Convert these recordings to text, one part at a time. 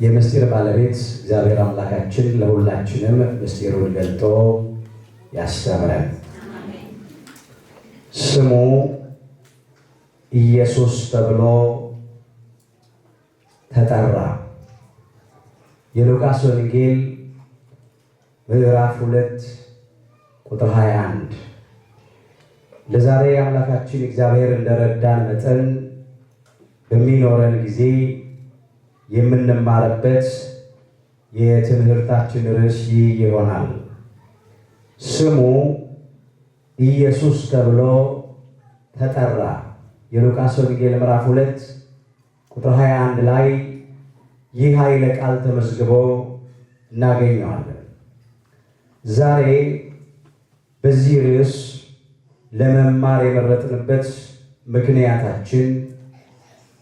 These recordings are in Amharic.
የምስጢር ባለቤት እግዚአብሔር አምላካችን ለሁላችንም ምስጢሩን ገልጦ ያስተምረን። ስሙ ኢየሱስ ተብሎ ተጠራ። የሉቃስ ወንጌል ምዕራፍ 2 ቁጥር 21። ለዛሬ አምላካችን እግዚአብሔር እንደረዳን መጠን በሚኖረን ጊዜ የምንማርበት የትምህርታችን ርዕስ ይሆናል። ስሙ ኢየሱስ ተብሎ ተጠራ። የሉቃስ ወንጌል ምዕራፍ 2 ቁጥር 21 ላይ ይህ ኃይለ ቃል ተመዝግቦ እናገኘዋለን። ዛሬ በዚህ ርዕስ ለመማር የመረጥንበት ምክንያታችን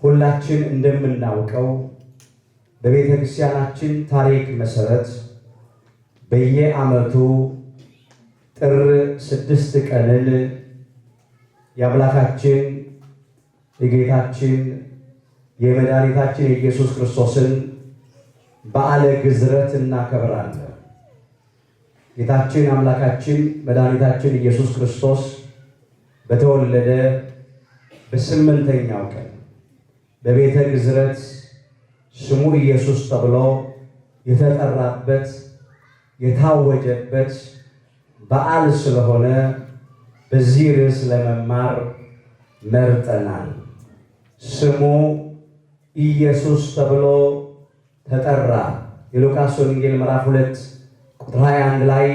ሁላችን እንደምናውቀው በቤተ ክርስቲያናችን ታሪክ መሰረት በየዓመቱ ጥር 6 ቀንን የአምላካችን የጌታችን የመድኃኒታችን የኢየሱስ ክርስቶስን በዓለ ግዝረት እናከብራለን። ጌታችን አምላካችን መድኃኒታችን ኢየሱስ ክርስቶስ በተወለደ በ8ኛው ቀን በቤተ ግዝረት ስሙ ኢየሱስ ተብሎ የተጠራበት የታወጀበት በዓል ስለሆነ በዚህ ርዕስ ለመማር መርጠናል። ስሙ ኢየሱስ ተብሎ ተጠራ። የሉቃስ ወንጌል ምዕራፍ 2 ቁጥር 21 ላይ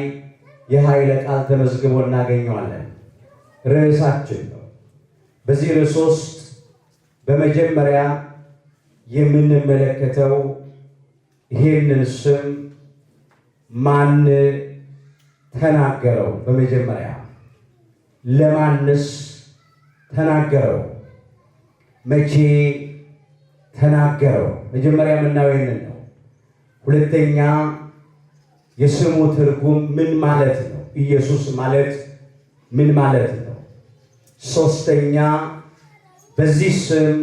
የኃይለ ቃል ተመዝግቦ እናገኘዋለን። ርዕሳችን ነው። በዚህ ርዕስ ውስጥ በመጀመሪያ የምንመለከተው ይህንን ስም ማን ተናገረው? በመጀመሪያ ለማንስ ተናገረው? መቼ ተናገረው? መጀመሪያ የምናየው ይህንን ነው። ሁለተኛ የስሙ ትርጉም ምን ማለት ነው? ኢየሱስ ማለት ምን ማለት ነው? ሶስተኛ በዚህ ስም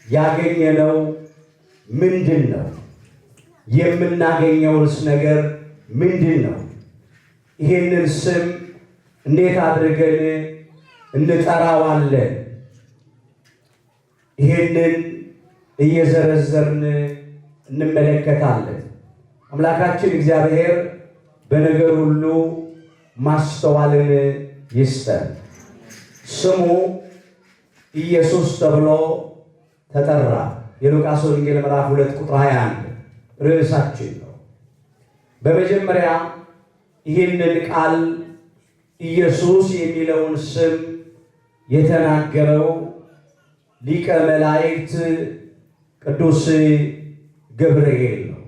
ያገኘነው ምንድን ነው? የምናገኘውስ ነገር ምንድን ነው? ይህንን ስም እንዴት አድርገን እንጠራዋለን? ይህንን እየዘረዘርን እንመለከታለን። አምላካችን እግዚአብሔር በነገር ሁሉ ማስተዋልን ይስጠን። ስሙ ኢየሱስ ተብሎ ተጠራ። የሉቃስ ወንጌል ምዕራፍ 2 ቁጥር 21 ርዕሳችን ነው። በመጀመሪያ ይህንን ቃል ኢየሱስ የሚለውን ስም የተናገረው ሊቀ መላእክት ቅዱስ ገብርኤል ነው።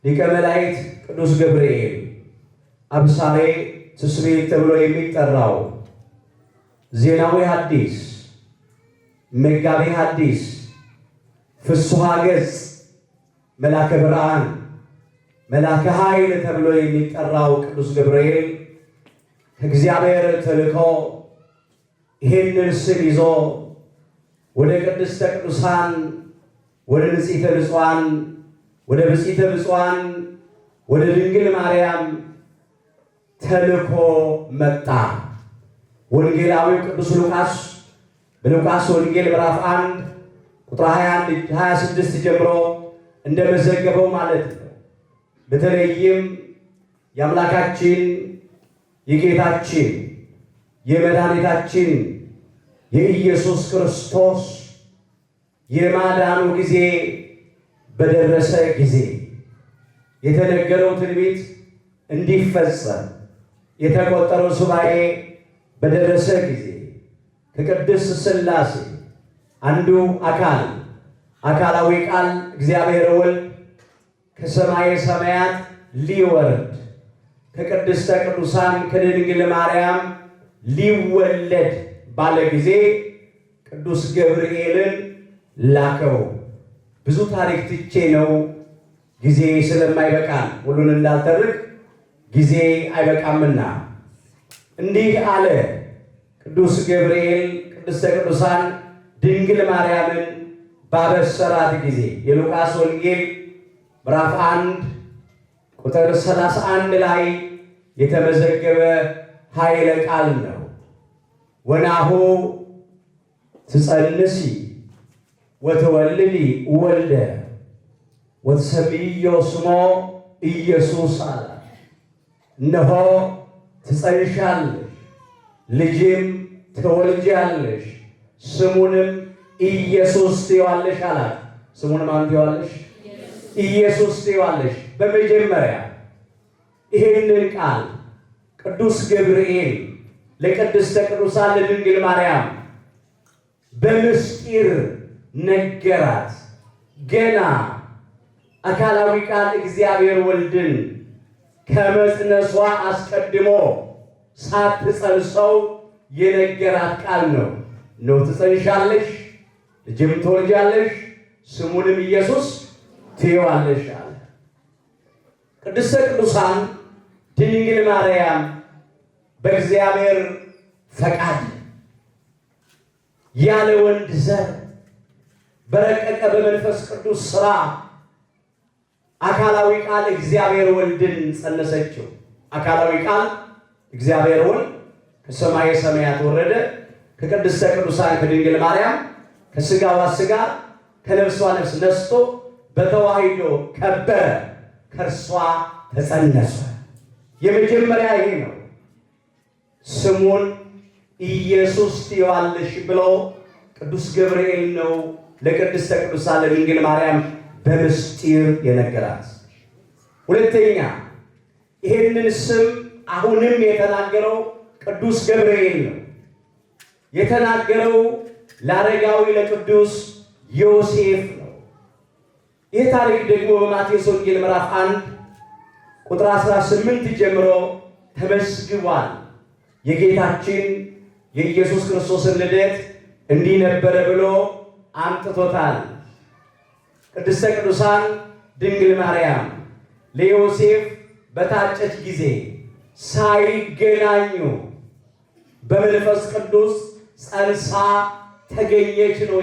ሊቀ መላእክት ቅዱስ ገብርኤል አብሳሬ ትስብእት ተብሎ የሚጠራው ዜናዊ ሐዲስ፣ መጋቤ ሐዲስ፣ ፍስሐ ገጽ፣ መላከ ብርሃን፣ መላከ ኃይል ተብሎ የሚጠራው ቅዱስ ገብርኤል ከእግዚአብሔር ተልኮ ይህንን ስም ይዞ ወደ ቅድስተ ቅዱሳን ወደ ንጽሕተ ንጹሐን ወደ ብፅዕተ ብፁዓን ወደ ድንግል ማርያም ተልኮ መጣ። ወንጌላዊው ቅዱስ ሉቃስ በሉቃስ ወንጌል ምዕራፍ 1 ቁጥር 21 26 ጀምሮ እንደመዘገበው ማለት ነው። በተለይም የአምላካችን የጌታችን የመድኃኒታችን የኢየሱስ ክርስቶስ የማዳኑ ጊዜ በደረሰ ጊዜ የተነገረው ትንቢት እንዲፈጸም የተቆጠረው ሱባኤ በደረሰ ጊዜ ከቅድስት ሥላሴ አንዱ አካላዊ ቃል እግዚአብሔር ወልድ ከሰማየ ሰማያት ሊወርድ ከቅድስተ ቅዱሳን ከድንግል ማርያም ሊወለድ ባለ ጊዜ ቅዱስ ገብርኤልን ላከው። ብዙ ታሪክ ትቼ ነው ጊዜ ስለማይበቃን ሁሉን እንዳልተርክ ጊዜ አይበቃምና እንዲህ አለ። ቅዱስ ገብርኤል ቅድስተ ቅዱሳን ድንግል ማርያምን ባበሰራት ጊዜ የሉቃስ ወንጌል ምዕራፍ 1 ቁጥር 31 ላይ የተመዘገበ ኃይለ ቃል ነው። ወናሁ ትጸንሲ ወትወልዲ ወልደ ወትሰምዮ ስሞ ኢየሱስ አለ። እነሆ ትጸንሻለሽ፣ ልጅም ትወልጃለሽ፣ ስሙንም ኢየሱስ ትይዋለሽ አላት። ስሙን ማን ትይዋለሽ? ኢየሱስ ትይዋለሽ። በመጀመሪያ ይህንን ቃል ቅዱስ ገብርኤል ለቅድስተ ቅዱሳን ለድንግል ማርያም በምስጢር ነገራት። ገና አካላዊ ቃል እግዚአብሔር ወልድን ከመጽነሷ አስቀድሞ ሳትጸንሰው የነገራት ቃል ነው። ነው ትጸንሻለሽ፣ ልጅም ትወልጃለሽ፣ ስሙንም ኢየሱስ ትይዋለሽ አለ። ቅድስተ ቅዱሳን ድንግል ማርያም በእግዚአብሔር ፈቃድ ያለ ወንድ ዘር በረቀቀ በመንፈስ ቅዱስ ሥራ አካላዊ ቃል እግዚአብሔር ወልድን ጸነሰችው። አካላዊ ቃል እግዚአብሔር ወልድ ከሰማየ ሰማያት ወረደ። ከቅድስተ ቅዱሳን ከድንግል ማርያም ከሥጋዋ ሥጋ ከነፍሷ ነፍስ ነስቶ በተዋሂዶ ከበረ፣ ከእርሷ ተጸነሰ። የመጀመሪያ ይሄ ነው። ስሙን ኢየሱስ ትይዋለሽ ብሎ ቅዱስ ገብርኤል ነው ለቅድስተ ቅዱሳን ለድንግል ማርያም በምስጢር የነገራት። ሁለተኛ ይሄንን ስም አሁንም የተናገረው ቅዱስ ገብርኤል ነው። የተናገረው ለአረጋዊ ለቅዱስ ዮሴፍ ነው። ይህ ታሪክ ደግሞ በማቴዎስ ወንጌል ምዕራፍ 1 ቁጥር 18 ጀምሮ ተመዝግቧል። የጌታችን የኢየሱስ ክርስቶስን ልደት እንዲህ ነበረ ብሎ አምጥቶታል። ቅድስተ ቅዱሳን ድንግል ማርያም ለዮሴፍ በታጨች ጊዜ ሳይገናኙ በመንፈስ ቅዱስ ጸንሳ ተገኘች ነው።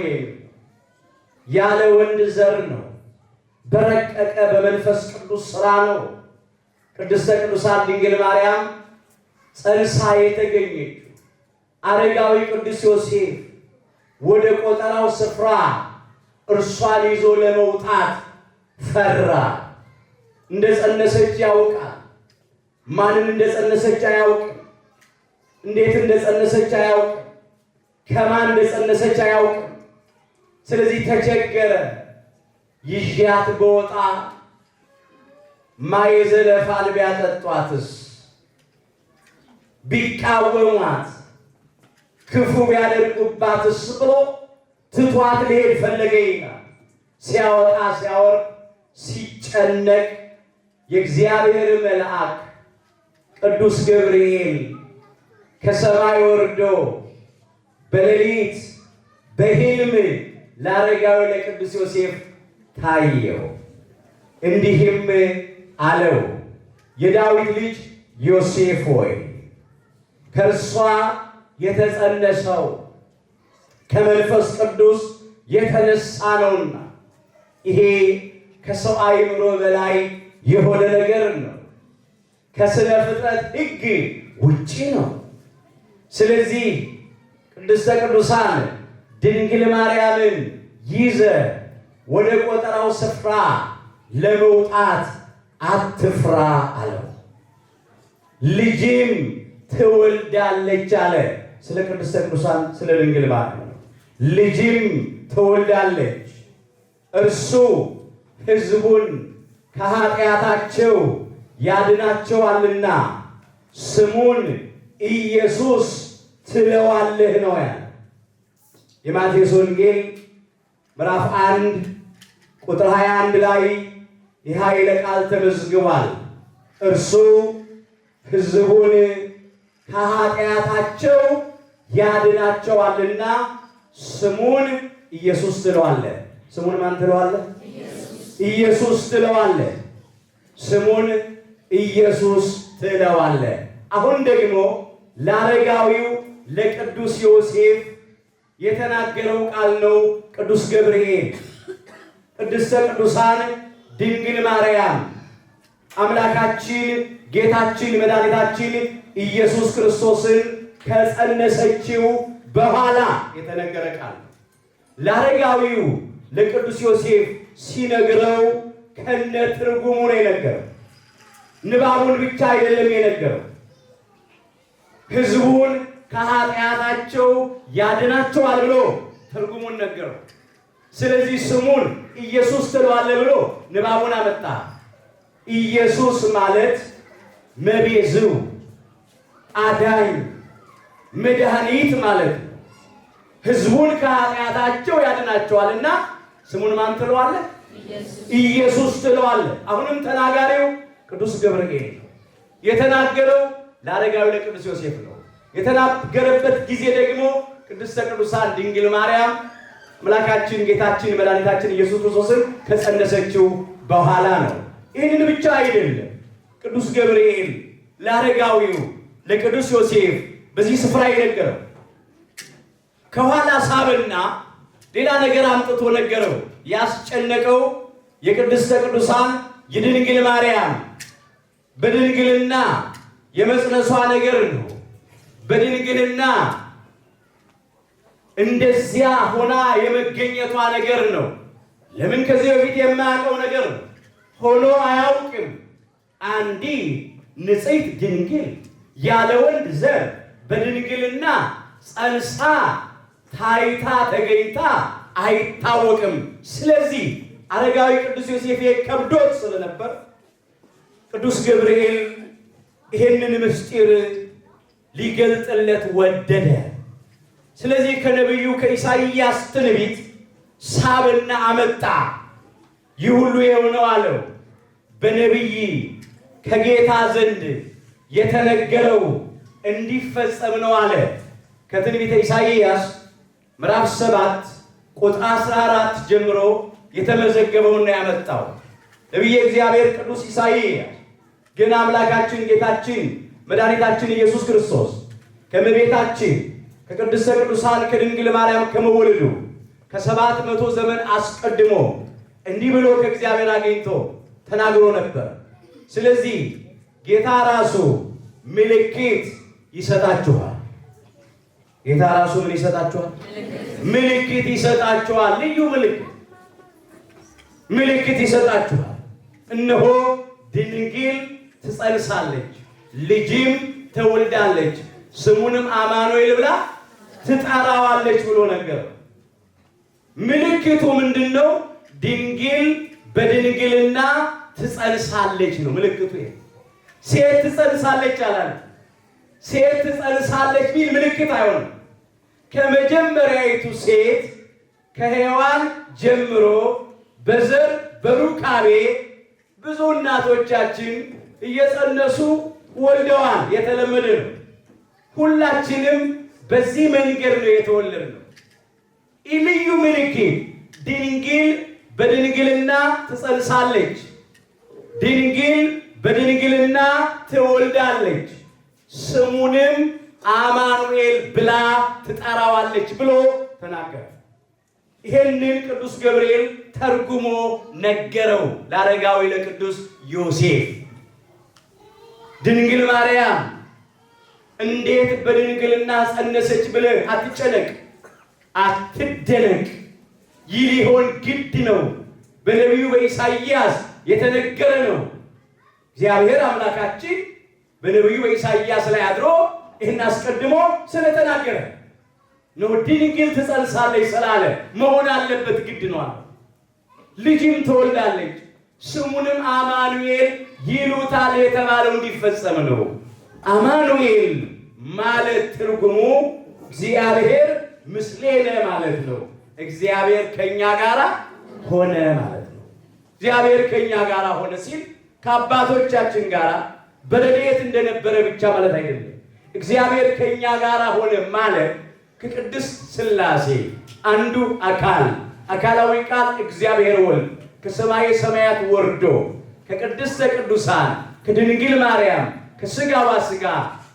ያለ ወንድ ዘር ነው። በረቀቀ በመንፈስ ቅዱስ ሥራ ነው። ቅድስተ ቅዱሳን ድንግል ማርያም ጸንሳ የተገኘችው። አረጋዊ ቅዱስ ዮሴፍ ወደ ቆጠራው ስፍራ እርሷን ይዞ ለመውጣት ፈራ። እንደጸነሰች ያውቃል። ማንን እንደጸነሰች አያውቅም። እንዴት እንደጸነሰች አያውቅም። ከማን እንደጸነሰች አያውቅም። ስለዚህ ተቸገረ። ይዣት በወጣ ማየ ዘለፋን ቢያጠጧትስ፣ ቢቃወሟት፣ ክፉ ቢያደርጉባትስ ብሎ ትቷት ሊሄድ ፈለገ ይላል። ሲያወጣ ሲያወርድ ሲጨነቅ የእግዚአብሔር መልአክ ቅዱስ ገብርኤል ከሰማይ ወርዶ በሌሊት በሕልም ለአረጋዊ ለቅዱስ ዮሴፍ ታየው። እንዲህም አለው፣ የዳዊት ልጅ ዮሴፍ ሆይ ከእርሷ የተጸነሰው ከመንፈስ ቅዱስ የተነሳ ነውና ይሄ ከሰው አእምሮ በላይ የሆነ ነገር ነው። ከስነ ፍጥረት ሕግ ውጪ ነው። ስለዚህ ቅድስተ ቅዱሳን ድንግል ማርያምን ይዘ ወደ ቆጠራው ስፍራ ለመውጣት አትፍራ አለው። ልጅም ትወልዳለች አለ። ስለ ቅድስተ ቅዱሳን ስለ ድንግል ማርያም ልጅም ትወልዳለች፣ እርሱ ሕዝቡን ከኃጢአታቸው ያድናቸዋልና ስሙን ኢየሱስ ትለዋለህ ነው ያለ። የማቴዎስ ወንጌል ምዕራፍ 1 ቁጥር 21 ላይ ይህ ኃይለ ቃል ተመዝግቧል። እርሱ ሕዝቡን ከኃጢአታቸው ያድናቸዋልና ስሙን ኢየሱስ ትለዋለህ። ስሙን ማን ትለዋለህ? ኢየሱስ ትለዋለህ። ስሙን ኢየሱስ ትለዋለህ። አሁን ደግሞ ለአረጋዊው ለቅዱስ ዮሴፍ የተናገረው ቃል ነው ቅዱስ ገብርኤል። ቅድስተ ቅዱሳን ድንግል ማርያም አምላካችን ጌታችን መድኃኒታችን ኢየሱስ ክርስቶስን ከጸነሰችው በኋላ የተነገረ ቃል ለአረጋዊው ለቅዱስ ዮሴፍ ሲነግረው ከነ ትርጉሙ ነው የነገረው። ንባቡን ብቻ አይደለም የነገረው፣ ሕዝቡን ከኃጢአታቸው ያድናቸዋል ብሎ ትርጉሙን ነገረው። ስለዚህ ስሙን ኢየሱስ ትለዋለህ ብሎ ንባቡን አመጣ። ኢየሱስ ማለት መቤዝው አዳኝ መድኃኒት ማለት ነው። ሕዝቡን ከኃጢአታቸው ያድናቸዋልና ስሙን ማን ትለዋለህ? ኢየሱስ ትለዋለህ። አሁንም ተናጋሪው ቅዱስ ገብርኤል ነው። የተናገረው ለአረጋዊ ለቅዱስ ዮሴፍ ነው። የተናገረበት ጊዜ ደግሞ ቅድስተ ቅዱሳን ድንግል ማርያም አምላካችን ጌታችን መድኃኒታችን ኢየሱስ ክርስቶስን ከጸነሰችው በኋላ ነው። ይህንን ብቻ አይደለም ቅዱስ ገብርኤል ለአረጋዊው ለቅዱስ ዮሴፍ በዚህ ስፍራ የነገረው ከኋላ ሳብና ሌላ ነገር አምጥቶ ነገረው። ያስጨነቀው የቅድስተ ቅዱሳን የድንግል ማርያም በድንግልና የመጽነሷ ነገር ነው። በድንግልና እንደዚያ ሆና የመገኘቷ ነገር ነው። ለምን ከዚህ በፊት የማያውቀው ነገር ነው። ሆኖ አያውቅም። አንዲት ንጽሕት ድንግል ያለ ወንድ ዘር በድንግልና ጸንሳ ታይታ ተገኝታ አይታወቅም። ስለዚህ አረጋዊ ቅዱስ ዮሴፍ ከብዶት ስለነበር ቅዱስ ገብርኤል ይሄንን ምስጢር ሊገልጥለት ወደደ። ስለዚህ ከነቢዩ ከኢሳይያስ ትንቢት ሳብና አመጣ። ይህ ሁሉ የሆነው አለው በነቢይ ከጌታ ዘንድ የተነገረው እንዲፈጸም ነው አለ። ከትንቢተ ኢሳይያስ ምዕራፍ 7 ቁጥር 14 ጀምሮ የተመዘገበውን ያመጣው ነቢየ እግዚአብሔር ቅዱስ ኢሳይያስ ግን አምላካችን ጌታችን መድኃኒታችን ኢየሱስ ክርስቶስ ከእመቤታችን ከቅድስተ ቅዱሳን ከድንግል ማርያም ከመወለዱ ከ700 ዘመን አስቀድሞ እንዲህ ብሎ ከእግዚአብሔር አግኝቶ ተናግሮ ነበር። ስለዚህ ጌታ ራሱ ምልክት ይሰጣችኋል። ጌታ ራሱ ምን ይሰጣችኋል? ምልክት ይሰጣችኋል። ልዩ ምልክት ይሰጣችኋል። እነሆ ድንግል ትጸንሳለች፣ ልጅም ትወልዳለች፣ ስሙንም አማኑኤል ብላ ትጠራዋለች ብሎ ነገር። ምልክቱ ምንድነው? ድንግል በድንግልና ትጸንሳለች ነው ምልክቱ። ሴት ትጸንሳለች አላለ። ሴት ትጸንሳለች ቢል ምልክት አይሆንም። ከመጀመሪያይቱ ሴት ከሔዋን ጀምሮ በዘር በሩካቤ ብዙ እናቶቻችን እየጸነሱ ወልደዋል። የተለመደ ነው። ሁላችንም በዚህ መንገድ ነው የተወለድነው። ልዩ ምልክት ድንግል በድንግልና ትጸንሳለች፣ ድንግል በድንግልና ትወልዳለች፣ ስሙንም አማኑኤል ብላ ትጠራዋለች ብሎ ተናገረ። ይሄንን ቅዱስ ገብርኤል ተርጉሞ ነገረው ለአረጋዊ ለቅዱስ ዮሴፍ። ድንግል ማርያም እንዴት በድንግልና ጸነሰች ብለህ አትጨነቅ፣ አትደነቅ። ይህ ሊሆን ግድ ነው። በነቢዩ በኢሳይያስ የተነገረ ነው። እግዚአብሔር አምላካችን በነቢዩ በኢሳይያስ ላይ አድሮ ይህን አስቀድሞ ስለተናገረ ነው። ድንግል ትጸንሳለች ስላለ መሆን አለበት፣ ግድ ነው። ልጅም ትወልዳለች፣ ስሙንም አማኑኤል ይሉታል የተባለው እንዲፈጸም ነው። አማኑኤል ማለት ትርጉሙ እግዚአብሔር ምስሌነ ማለት ነው። እግዚአብሔር ከኛ ጋራ ሆነ ማለት ነው። እግዚአብሔር ከኛ ጋራ ሆነ ሲል ከአባቶቻችን ጋራ በረድኤት እንደነበረ ብቻ ማለት አይደለም። እግዚአብሔር ከኛ ጋራ ሆነ ማለት ከቅድስት ሥላሴ አንዱ አካላዊ ቃል እግዚአብሔር ወልድ ከሰማየ ሰማያት ወርዶ ከቅድስተ ቅዱሳን ከድንግል ማርያም ከሥጋዋ ሥጋ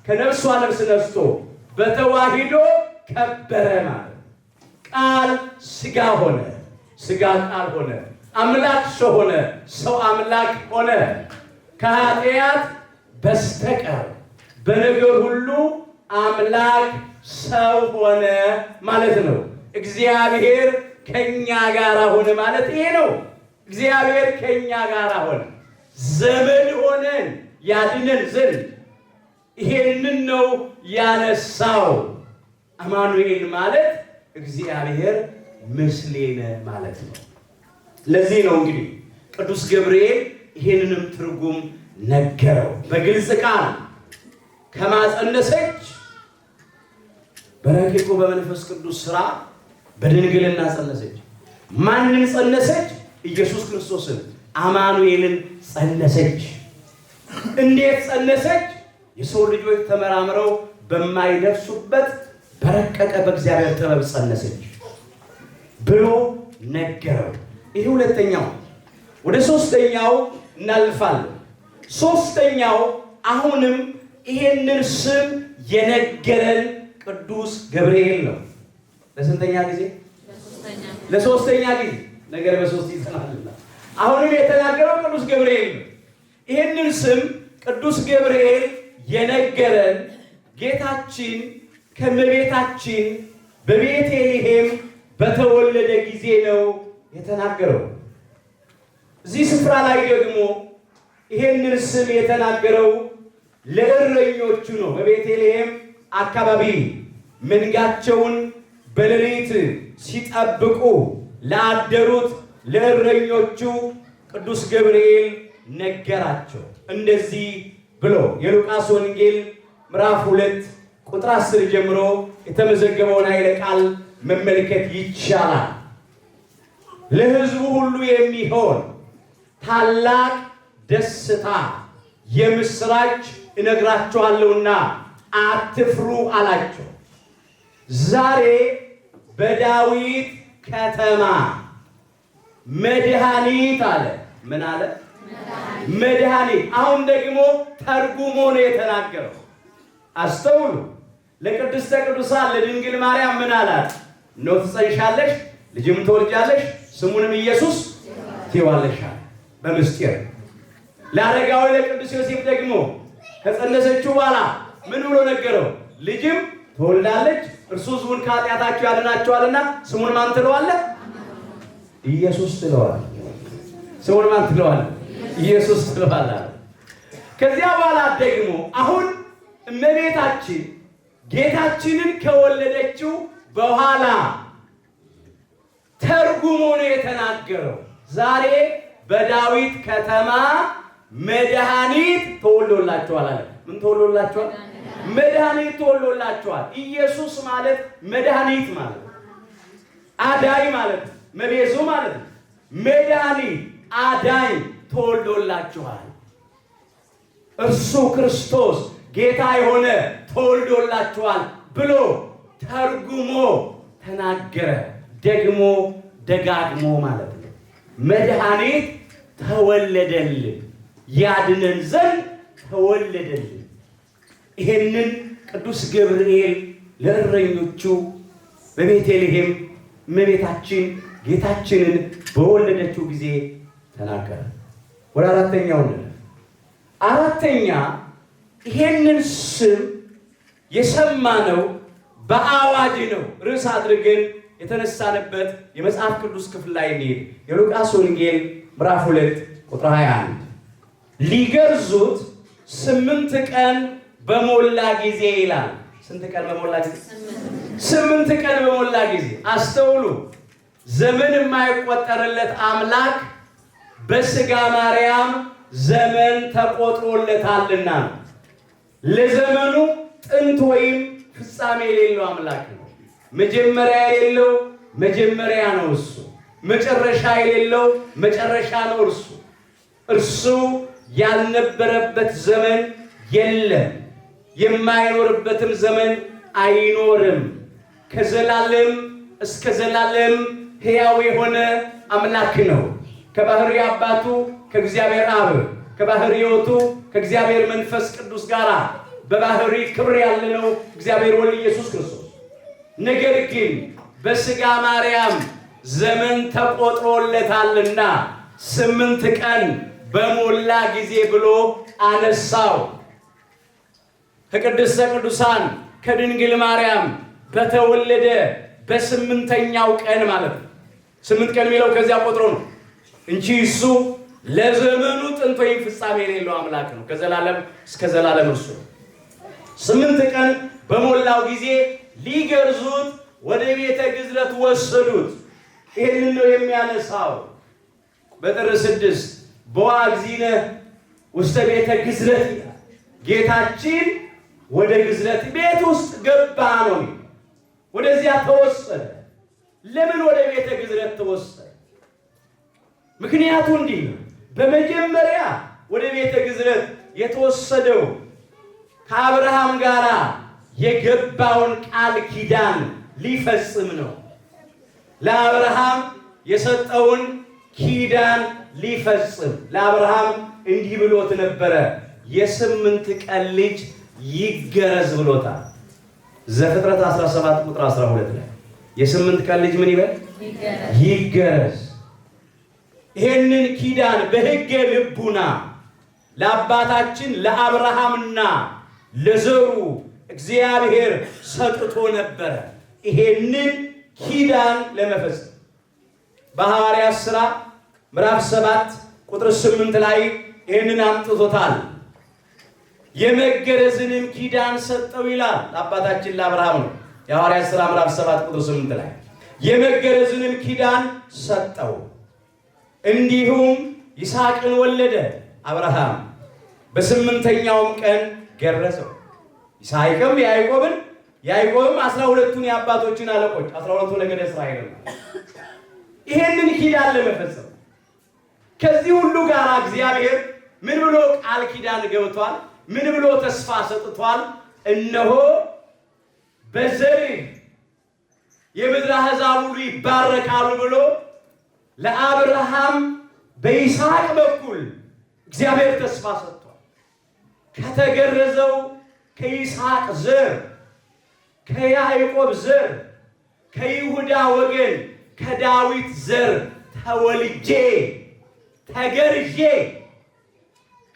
ከነፍሷ ነፍስ ነስቶ በተዋሂዶ ከበረ ማለት ቃል ሥጋ ሆነ፣ ሥጋ ቃል ሆነ፣ አምላክ ሰው ሆነ፣ ሰው አምላክ ሆነ። ከኃጢአት በስተቀር በነገር ሁሉ አምላክ ሰው ሆነ ማለት ነው። እግዚአብሔር ከኛ ጋር ሆነ ማለት ይሄ ነው። እግዚአብሔር ከኛ ጋር ሆነ፣ ዘመድ ሆነን ያድነን ዘንድ ይሄንን ነው ያነሳው። አማኑኤል ማለት እግዚአብሔር ምስሌነ ማለት ነው። ለዚህ ነው እንግዲህ ቅዱስ ገብርኤል ይሄንንም ትርጉም ነገረው በግልጽ ቃል። ከማጸነሰች በረቂቁ በመንፈስ ቅዱስ ሥራ በድንግልና ጸነሰች። ማንን ጸነሰች? ኢየሱስ ክርስቶስን አማኑኤልን ጸነሰች። እንዴት ጸነሰች? የሰው ልጆች ተመራምረው በማይደርሱበት በረቀቀ በእግዚአብሔር ጥበብ ጸነሰች ብሎ ነገረው። ይሄ ሁለተኛው። ወደ ሶስተኛው እናልፋለን። ሶስተኛው አሁንም ይሄንን ስም የነገረን ቅዱስ ገብርኤል ነው። ለስንተኛ ጊዜ? ለሶስተኛ ጊዜ። ነገር በሶስት ይጸናልና አሁንም የተናገረው ቅዱስ ገብርኤል ነው። ይሄንን ስም ቅዱስ ገብርኤል የነገረን ጌታችን ከእመቤታችን በቤተልሔም በተወለደ ጊዜ ነው የተናገረው። እዚህ ስፍራ ላይ ደግሞ ይሄንን ስም የተናገረው ለእረኞቹ ነው። በቤተልሔም አካባቢ መንጋቸውን በሌሊት ሲጠብቁ ላደሩት ለእረኞቹ ቅዱስ ገብርኤል ነገራቸው። እንደዚህ ብሎ የሉቃስ ወንጌል ምዕራፍ 2 ቁጥር 10 ጀምሮ የተመዘገበውን ኃይለ ቃል መመልከት ይቻላል። ለሕዝቡ ሁሉ የሚሆን ታላቅ ደስታ የምስራች እነግራችኋለሁና አትፍሩ አላቸው። ዛሬ በዳዊት ከተማ መድኃኒት አለ። ምን አለ? መድኃኒት። አሁን ደግሞ ተርጉሞ ነው የተናገረው። አስተውሉ። ለቅድስተ ቅዱሳን ለድንግል ማርያም ምን አላት? እነሆ ትጸንሻለሽ፣ ልጅም ትወልጃለሽ፣ ስሙንም ኢየሱስ ትይዋለሽ አለ በምስጢር። ለአረጋዊ ለቅዱስ ዮሴፍ ደግሞ ከጸነሰችው በኋላ ምን ብሎ ነገረው? ልጅም ትወልዳለች፣ እርሱ ሕዝቡን ከኃጢአታቸው ያድናቸዋልና ስሙን ማን ትለዋለህ? ኢየሱስ ትለዋለህ። ስሙን ማን ትለዋለህ? ኢየሱስ ትለዋለህ። ከዚያ በኋላ ደግሞ አሁን እመቤታችን ጌታችንን ከወለደችው በኋላ ተርጉሞ ነው የተናገረው። ዛሬ በዳዊት ከተማ መድኃኒት ተወልዶላችኋል አለ። ምን ተወልዶላችኋል? መድኃኒት ተወልዶላችኋል። ኢየሱስ ማለት መድኃኒት ማለት አዳኝ ማለት መቤዙ ማለት መድኃኒት አዳኝ ተወልዶላችኋል። እርሱ ክርስቶስ ጌታ የሆነ ተወልዶላችኋል ብሎ ተርጉሞ ተናገረ። ደግሞ ደጋግሞ ማለት ነው። መድኃኒት ተወለደልን፣ ያድነን ዘንድ ተወለደልን። ይሄንን ቅዱስ ገብርኤል ለእረኞቹ በቤተልሔም እመቤታችን ጌታችንን በወለደችው ጊዜ ተናገረ። ወደ አራተኛው ነው። አራተኛ ይሄንን ስም የሰማነው በአዋጅ ነው። ርዕስ አድርገን የተነሳንበት የመጽሐፍ ቅዱስ ክፍል ላይ እንሂድ። የሉቃስ ወንጌል ምዕራፍ 2 ቁጥር 21 ሊገርዙት 8 ቀን በሞላ ጊዜ ይላል። ስንት ቀን በሞላ ጊዜ? 8 ቀን በሞላ ጊዜ። አስተውሉ። ዘመን የማይቆጠርለት አምላክ በሥጋ ማርያም ዘመን ተቆጥሮለታልና ለዘመኑ ጥንት ወይም ፍጻሜ የሌለው አምላክ ነው። መጀመሪያ የሌለው መጀመሪያ ነው እሱ። መጨረሻ የሌለው መጨረሻ ነው እርሱ። እርሱ ያልነበረበት ዘመን የለም፣ የማይኖርበትም ዘመን አይኖርም። ከዘላለም እስከ ዘላለም ሕያው የሆነ አምላክ ነው። ከባህሪ አባቱ ከእግዚአብሔር አብ፣ ከባህሪ ሕይወቱ ከእግዚአብሔር መንፈስ ቅዱስ ጋር በባህሪ ክብር ያለነው እግዚአብሔር ወልድ ኢየሱስ ክርስቶስ። ነገር ግን በሥጋ ማርያም ዘመን ተቆጥሮለታልና 8 ቀን በሞላ ጊዜ ብሎ አነሳው። ከቅድስተ ቅዱሳን ከድንግል ማርያም በተወለደ በ8ኛው ቀን ማለት ነው። 8 ቀን የሚለው ከዚያ ቆጥሮ ነው እንጂ እሱ ለዘመኑ ጥንት ወይም ፍጻሜ የሌለው አምላክ ነው። ከዘላለም እስከ ዘላለም እርሱ ነው። 8 ቀን በሞላው ጊዜ ሊገርዙት ወደ ቤተ ግዝረት ወሰዱት። ይህንን ነው የሚያነሳው። በጥር 6 በዋግዚነ ውስተ ቤተ ግዝረት ይላል። ጌታችን ወደ ግዝረት ቤት ውስጥ ገባ ነው። ወደዚያ ተወሰደ። ለምን ወደ ቤተ ግዝረት ተወሰደ? ምክንያቱ እንዲህ ነው። በመጀመሪያ ወደ ቤተ ግዝረት የተወሰደው ከአብርሃም ጋር የገባውን ቃል ኪዳን ሊፈጽም ነው። ለአብርሃም የሰጠውን ኪዳን ሊፈጽም። ለአብርሃም እንዲህ ብሎት ነበረ፣ የ8 ቀን ልጅ ይገረዝ ብሎታል። ዘፍጥረት 17 ቁጥር 12 ላይ የ8 ቀን ልጅ ምን ይበል? ይገረዝ። ይሄንን ኪዳን በሕገ ልቡና ለአባታችን ለአብርሃምና ለዘሩ እግዚአብሔር ሰጥቶ ነበረ። ይሄንን ኪዳን ለመፈጸም በሐዋርያት ሥራ ምዕራፍ 7 ቁጥር 8 ላይ ይሄንን አምጥቶታል። የመገረዝንም ኪዳን ሰጠው ይላል። አባታችን ለአብርሃም ነው። የሐዋርያት ሥራ ምዕራፍ 7 ቁጥር 8 ላይ የመገረዝንም ኪዳን ሰጠው። እንዲሁም ይስሐቅን ወለደ አብርሃም፣ በ8ኛውም ቀን ገረዘው። ይስሐቅም ያዕቆብም 12ቱን የአባቶችን አለቆች 12ቱ ነገደ እስራኤል ነው። ይሄንን ኪዳን ለመፈጸም ከዚህ ሁሉ ጋር እግዚአብሔር ምን ብሎ ቃል ኪዳን ገብቷል? ምን ብሎ ተስፋ ሰጥቷል? እነሆ በዘርህ የምድር አሕዛብ ሁሉ ይባረካሉ ብሎ ለአብርሃም በይስሐቅ በኩል እግዚአብሔር ተስፋ ሰጥቷል። ከተገረዘው ከይስሐቅ ዘር፣ ከያዕቆብ ዘር፣ ከይሁዳ ወገን ከዳዊት ዘር ተወልጄ ተገርዤ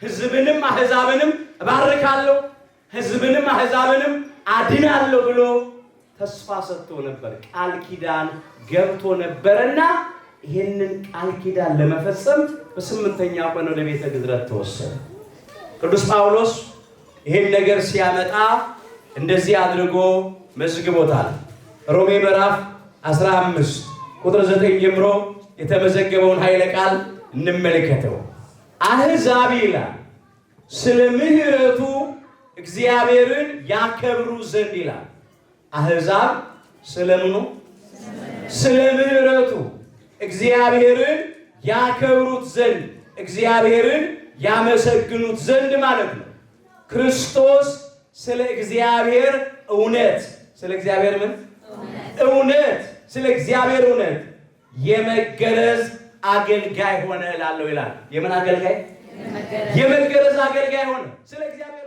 ሕዝብንም አሕዛብንም እባርካለሁ፣ ሕዝብንም አሕዛብንም አድናለሁ ብሎ ተስፋ ሰጥቶ ነበር። ቃል ኪዳን ገብቶ ነበርና ይህንን ቃል ኪዳን ለመፈጸም በ8ኛው ቀን ወደ ቤተ ግዝረት ተወሰደ። ቅዱስ ጳውሎስ ይህን ነገር ሲያመጣ እንደዚህ አድርጎ መዝግቦታል። ሮሜ ምዕራፍ 15 ቁጥር 9 ጀምሮ የተመዘገበውን ኃይለ ቃል እንመለከተው። አሕዛብ ይላል ስለ ምሕረቱ እግዚአብሔርን ያከብሩ ዘንድ ይላል። አሕዛብ ስለምኑ? ስለ ምሕረቱ እግዚአብሔርን ያከብሩት ዘንድ እግዚአብሔርን ያመሰግኑት ዘንድ ማለት ነው። ክርስቶስ ስለ እግዚአብሔር እውነት፣ ስለ እግዚአብሔር ምን እውነት፣ ስለ እግዚአብሔር እውነት የመገረዝ አገልጋይ ሆነ እላለሁ ይላል። የምን አገልጋይ? የመገረዝ አገልጋይ ሆነ ስለ እግዚአብሔር